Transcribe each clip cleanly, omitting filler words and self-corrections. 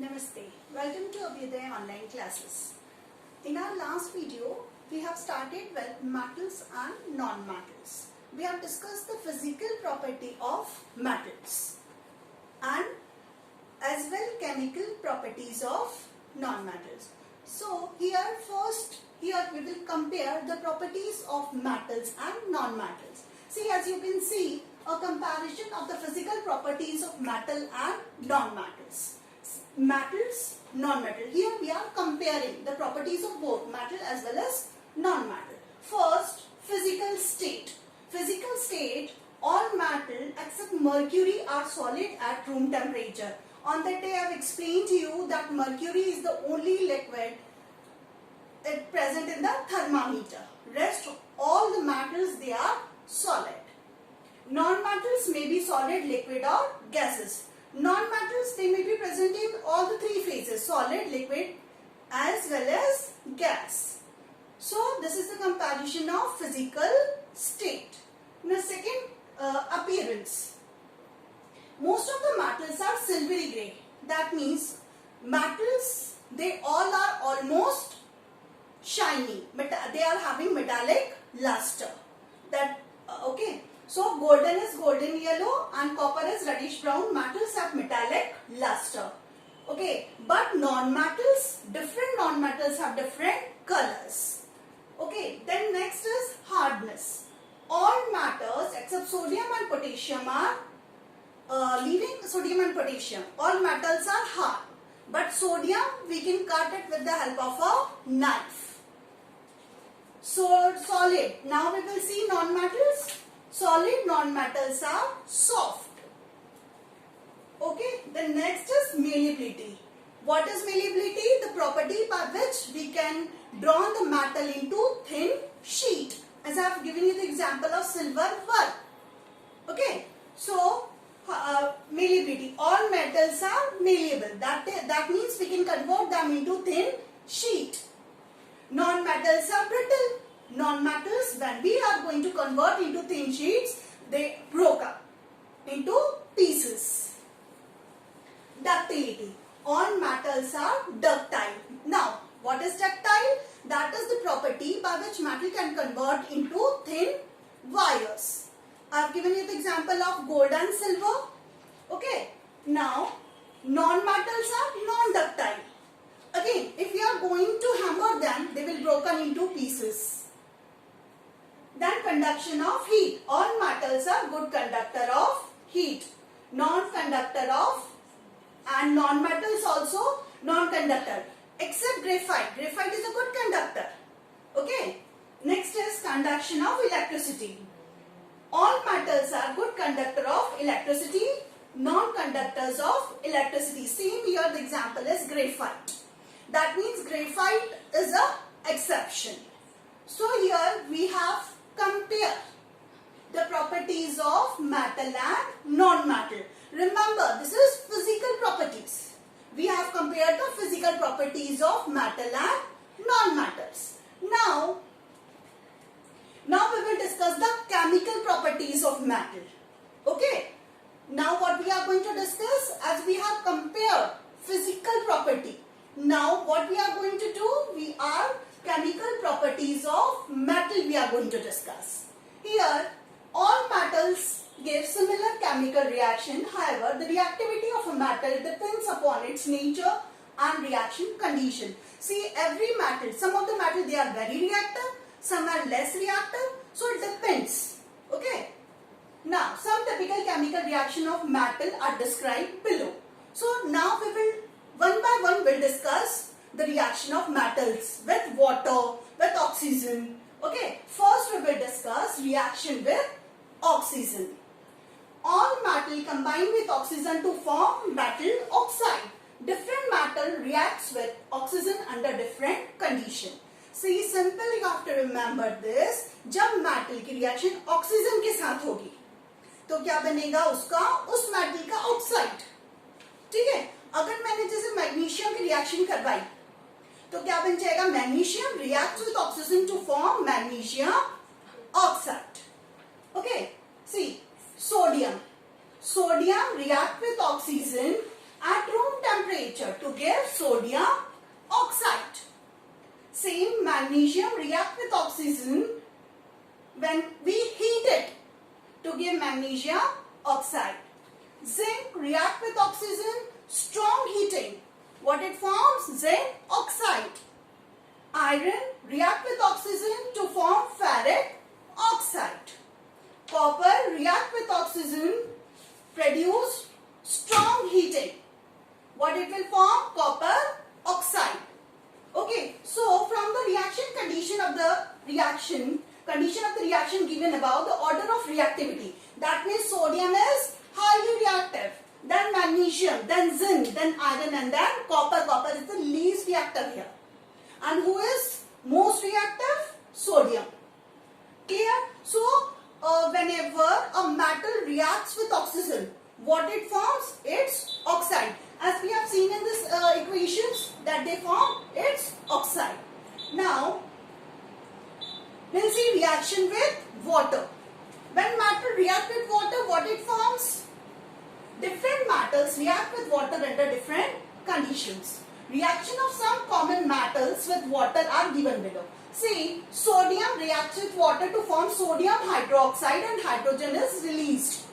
Namaste. Welcome to Abhyuday online classes. In our last video, we have started with metals and non-metals. We have discussed the physical property of metals and as well chemical properties of non-metals. So here we will compare the properties of metals and non-metals. See, as you can see, a comparison of the physical properties of metal and non-metals. Metals, non-metal. Here we are comparing the properties of both metal as well as non-metal. First, physical state. Physical state, all metal except mercury are solid at room temperature. On that day I have explained to you that mercury is the only liquid present in the thermometer. Rest all the metals, they are solid. Non-metals may be solid, liquid or gases. Non-metals, they may be present in all the three phases, solid, liquid as well as gas. So this is the comparison of physical state. Now second, appearance. Most of the metals are silvery grey. That means metals, they all are almost shiny. They are having metallic luster. Okay. So golden is golden yellow and copper is reddish brown. Metals have metallic luster. Okay, but non-metals, different non-metals have different colors. Okay, then next is hardness. All metals except sodium and potassium are leaving sodium and potassium. All metals are hard, but sodium we can cut it with the help of a knife. So solid. Now we will see non-metals. Solid non-metals are soft. Okay, the next is malleability. What is malleability? The property by which we can draw the metal into thin sheet. As I have given you the example of silver work. Okay, so malleability. All metals are malleable. That means we can convert them into thin sheet. Non-metals are brittle. Non-metals, when we are going to convert into thin sheets, they broke up into pieces. Ductility. All metals are ductile. Now, what is ductile? That is the property by which metal can convert into thin wires. I have given you the example of gold and silver. Okay. Now, non-metals are non-ductile. Again, if we are going to hammer them, they will broken into pieces. Then conduction of heat. All metals are good conductor of heat. Non-conductor of and non-metals also non-conductor. Except graphite. Graphite is a good conductor. Okay. Next is conduction of electricity. All metals are good conductor of electricity. Non-conductors of electricity. Same here the example is graphite. That means graphite is a exception. So here we have compare the properties of metal and non-metal. Remember, this is physical properties. We have compared the physical properties of metal and non-metals. Now we will discuss the chemical properties of metal. Okay. Now what we are going to discuss, as we have compared physical property. Now what we are going to do, chemical properties of metal we are going to discuss. Here, all metals give similar chemical reaction. However, the reactivity of a metal depends upon its nature and reaction condition. See, every metal, some of the metal they are very reactive, some are less reactive. So it depends. Okay. Now, some typical chemical reaction of metal are described below. So now we will one by one will discuss the reaction of metals with water, with oxygen. Okay, first we will discuss reaction with oxygen. All metal combine with oxygen to form metal oxide. Different metal reacts with oxygen under different condition. See, simple you have to remember this. जब metal की reaction oxygen के साथ होगी, तो क्या बनेगा उसका, उस metal का oxide. ठीक है? अगर मैंने जैसे मैग्नीशियम की रिएक्शन करवाई तो क्या बन जाएगा, magnesium reacts with oxygen to form magnesium oxide. Okay, see sodium react with oxygen at room temperature to give sodium oxide. Same magnesium react with oxygen when we heat it to give magnesium oxide. Zinc react with oxygen, strong heating. What it forms? Zinc oxide. Iron react with oxygen to form ferric oxide. Copper react with oxygen, produce strong heating. What it will form? Copper oxide. Okay, so from the reaction condition of the reaction given above, the order of reactivity. That means sodium is highly reactive, then magnesium, then zinc, then iron, and then copper. Copper is the least reactive here. And who is most reactive? Sodium. Clear? So, whenever a metal reacts with oxygen, what it forms? It's oxide. As we have seen in this equations that they form, it's oxide. Now, we'll see reaction with water. When metal react with water, what it forms? Different metals react with water under different conditions. Reaction of some common metals with water are given below. See, sodium reacts with water to form sodium hydroxide and hydrogen is released.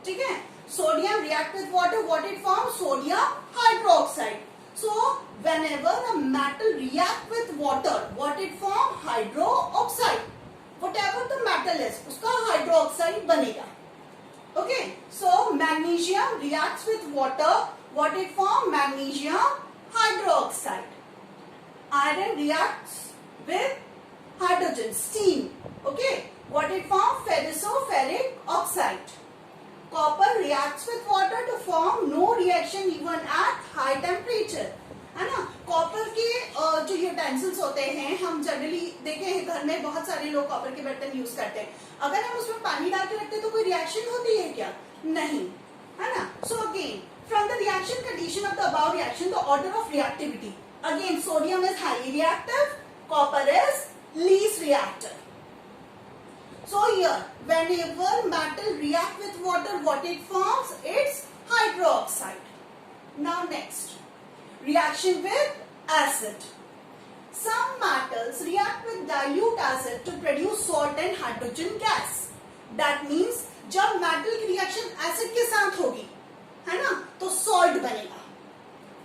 Okay? Sodium react with water, what it forms? Sodium hydroxide. So, whenever a metal react with water, what it form? Hydroxide. Whatever the metal is, uska hydroxide banega. Okay? So, magnesium reacts with water, what it form? Magnesium hydroxide. Iron reacts with hydrogen, steam. Okay? What it form? Ferric oxide. Copper reacts with water to form no reaction even at high temperature. है ना? Copper के जो utensils होते हैं, हम generally देखे हैं घर में बहुत सारे लोग कॉपर के बर्तन यूज करते हैं. अगर हम उसमें पानी डाल के रखते हैं तो कोई रिएक्शन होती है क्या? नहीं, है ना? So again from the reaction condition of the above reaction, the order of reactivity. Again sodium is highly reactive, copper is least reactive. So here, whenever metal react with water, what it forms? It's hydroxide. Now next, reaction with acid. Some metals react with dilute acid to produce salt and hydrogen gas. That means जब metal की reaction acid के साथ होगी, है ना, तो salt बनेगा.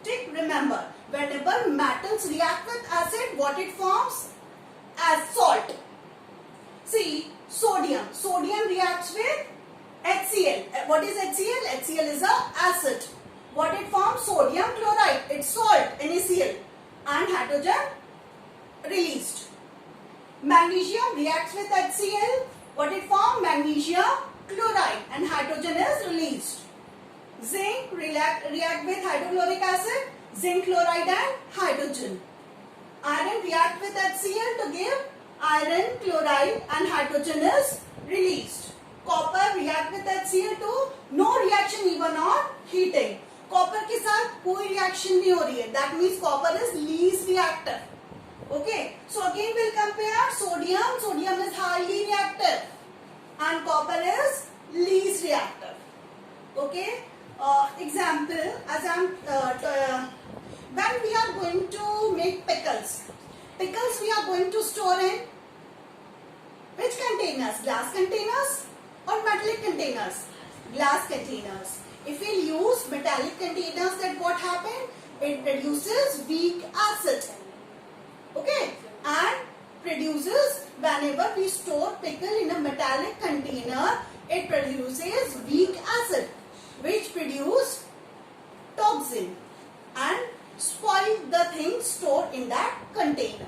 ठीक? Remember, whenever metals react with acid, what it forms? As salt. See, Sodium reacts with HCl. What is HCl? HCl is a acid. What it forms? Sodium chloride. It's salt, NaCl. And hydrogen released. Magnesium reacts with HCl. What it forms? Magnesium chloride. And hydrogen is released. Zinc react with hydrochloric acid, zinc chloride and hydrogen. Iron react with HCl to give iron chloride and hydrogen is released. Copper react with HCl to no reaction even on heating. Copper के साथ कोई reaction नहीं हो रही है. That means copper is least reactive. Okay. So again we'll compare sodium. Sodium is highly reactive and copper is least reactive. Okay. Example, as when we are going to make pickles we are going to store in which containers? Glass containers or metallic containers? Glass containers. If we use metallic containers, then what happens? It produces weak acid. Okay, and produces, whenever we store pickle in a metallic container, it produces weak acid, which produce toxin and spoil the things stored in that container.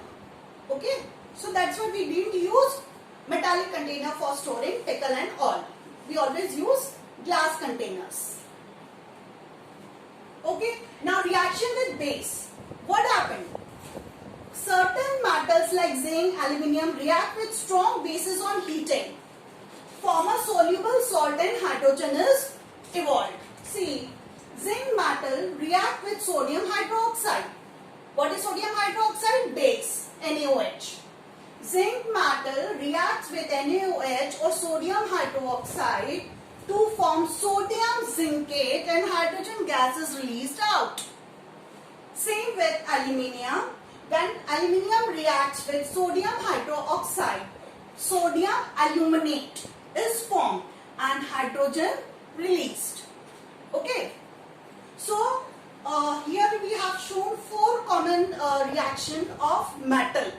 Okay, so that's why we didn't use metallic container for storing pickle and all. We always use glass containers. Okay, now reaction with base. What happened? Certain metals like zinc, aluminium react with strong bases on heating. Form a soluble salt and hydrogen is evolved. See, zinc metal react with sodium hydroxide. What is sodium hydroxide? Base, NaOH. Zinc metal reacts with NaOH or sodium hydroxide to form sodium zincate and hydrogen gas is released out. Same with aluminium. When aluminium reacts with sodium hydroxide, sodium aluminate is formed and hydrogen released. Okay. So here we have shown 4 common reaction of metal.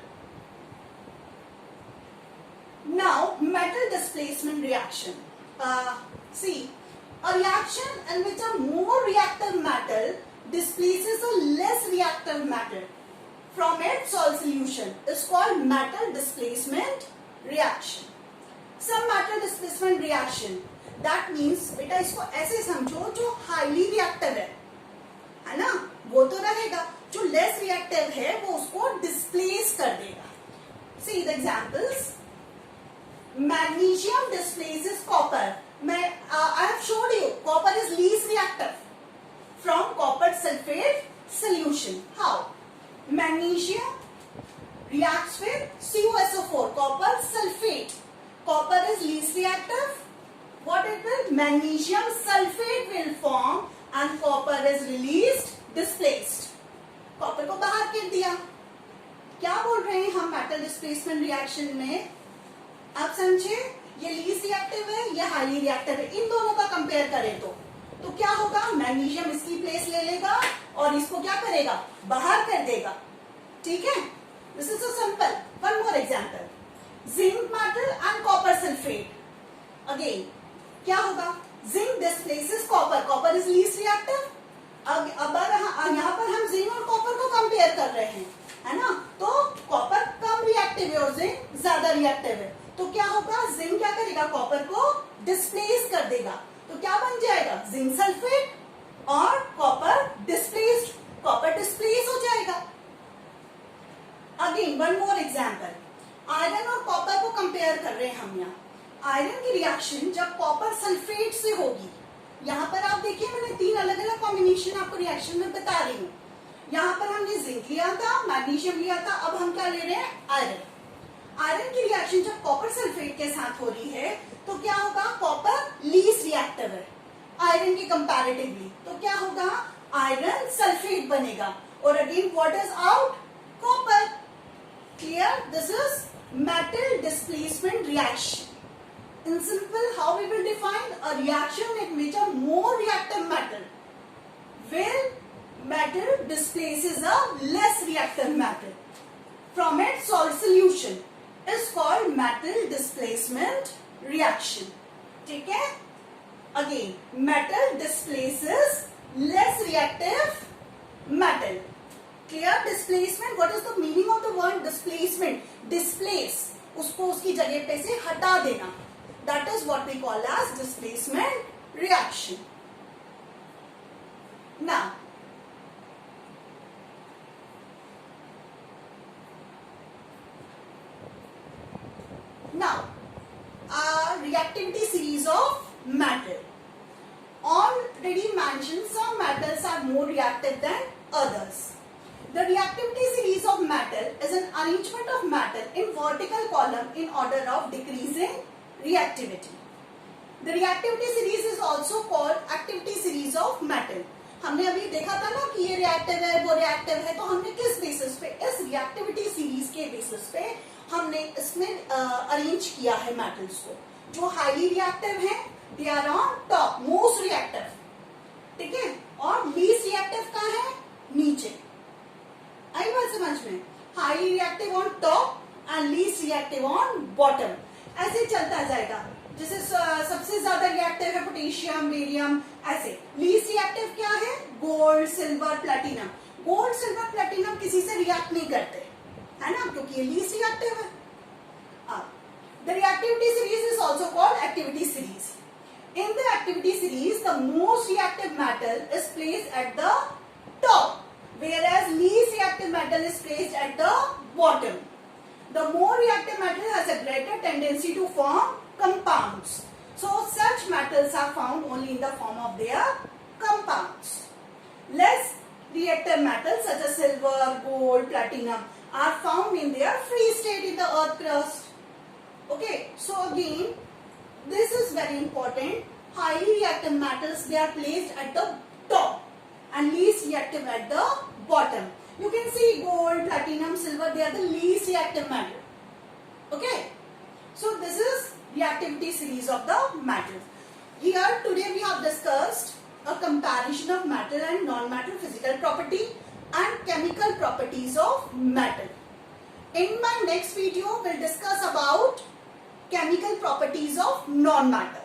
Now metal displacement reaction. See, a reaction in which a more reactive metal displaces a less reactive metal from its solution is called metal displacement reaction. Some metal displacement reaction, that means बेटा इसको ऐसे समझो, जो highly reactive है ना, वो तो रहेगा, जो लेस रिएक्टिव है वो उसको डिस्प्लेस कर देगा. See the examples. Magnesium displaces copper. I have showed you copper is least reactive from copper sulfate solution. How? Magnesium reacts with CuSO4, copper sulfate. Copper is least reactive. What it will? Magnesium sulfate will form and copper is released, displaced. Copper को बाहर कर दिया. क्या बोल रहे हैं हम metal displacement reaction में? आप समझे, ये लीस्ट रिएक्टिव है, ये हाईली रिएक्टिव है. इन दोनों का कंपेयर करें तो क्या होगा? मैग्नीशियम इसकी प्लेस ले लेगा और इसको क्या करेगा? बाहर कर देगा. ठीक है, this is so simple. One more example, zinc metal and copper sulphate. Again क्या होगा? Zinc displaces copper. Copper is least reactive. अब यहाँ पर हम जिंक और कॉपर को कंपेयर कर रहे हैं, है ना, तो कॉपर कम रिएक्टिव है और जिंक ज्यादा रिएक्टिव है. तो क्या होगा? जिंक क्या करेगा? कॉपर को डिस्प्लेस कर देगा. तो क्या बन जाएगा? जिंक सल्फेट और कॉपर डिस्प्लेस्ड. कॉपर डिस्प्लेस हो जाएगा. Again one more example, iron और कॉपर को कंपेयर कर रहे हैं हम यहाँ. आयरन की रिएक्शन जब कॉपर सल्फेट से होगी, यहाँ पर आप देखिए मैंने 3 अलग अलग कॉम्बिनेशन आपको रिएक्शन में बता रही हूँ. यहाँ पर हमने जिंक लिया था, मैग्नीशियम लिया था, अब हम क्या ले रहे हैं? आयरन. आयरन की रिएक्शन जब कॉपर सल्फेट के साथ हो रही है तो क्या होगा? कॉपर लीस्ट रिएक्टिव है आयरन के कंपैरेटिवली, तो क्या होगा? आयरन सल्फेट बनेगा. और again what is out? Copper. Clear? This is metal displacement reaction. In simple, how we will define a reaction in which a more reactive metal displaces a less reactive metal from its solution is called metal displacement reaction. ठीक है? Again, metal displaces less reactive metal. Clear? Displacement. What is the meaning of the word displacement? Displace. उसको उसकी जगह पे से हटा देना. That is what we call as displacement reaction. Now, reactivity series of metal. Already mentioned, some metals are more reactive than others. The reactivity series of metal is an arrangement of metal in vertical column in order of decreasing reactivity. The reactivity series is also called activity series of metal. हमने अभी देखा था ना कि ये reactive है, वो reactive है, तो हमने किस बेसिस पे? इस रिएक्टिविटी सीरीज के बेसिस पे हमने इसमें अरेंज किया है मेटल्स को. जो हाईली रिएक्टिव है, they are on top, most reactive. ठीक है? और लीस्ट रिएक्टिव कहाँ है? नीचे. आई बात समझ में? Highly reactive on top and least reactive on bottom. ऐसे चलता जाएगा. जैसे सबसे ज्यादा रिएक्टिव है पोटेशियम, बेरियम, ऐसे. लीस्ट रिएक्टिव क्या है? Gold, silver, platinum. Gold, silver, platinum किसी से रिएक्ट नहीं करते, है ना, क्योंकि ये लीस्ट रिएक्टिव है. The reactivity series is also called activity series. In the activity series, the most reactive metal is placed at the top, whereas least reactive metal is placed at the bottom. The more reactive metal has a greater tendency to form compounds. So such metals are found only in the form of their compounds. Less reactive metals such as silver, gold, platinum are found in their free state in the earth crust. Okay, so again, this is very important. highly reactive metals, they are placed at the top and least reactive at the bottom. You can see gold, platinum, silver, they are the least reactive metal. Okay. So this is reactivity series of the metals. Here today we have discussed a comparison of metal and non-metal physical property and chemical properties of metal. In my next video, we'll discuss about chemical properties of non-metal.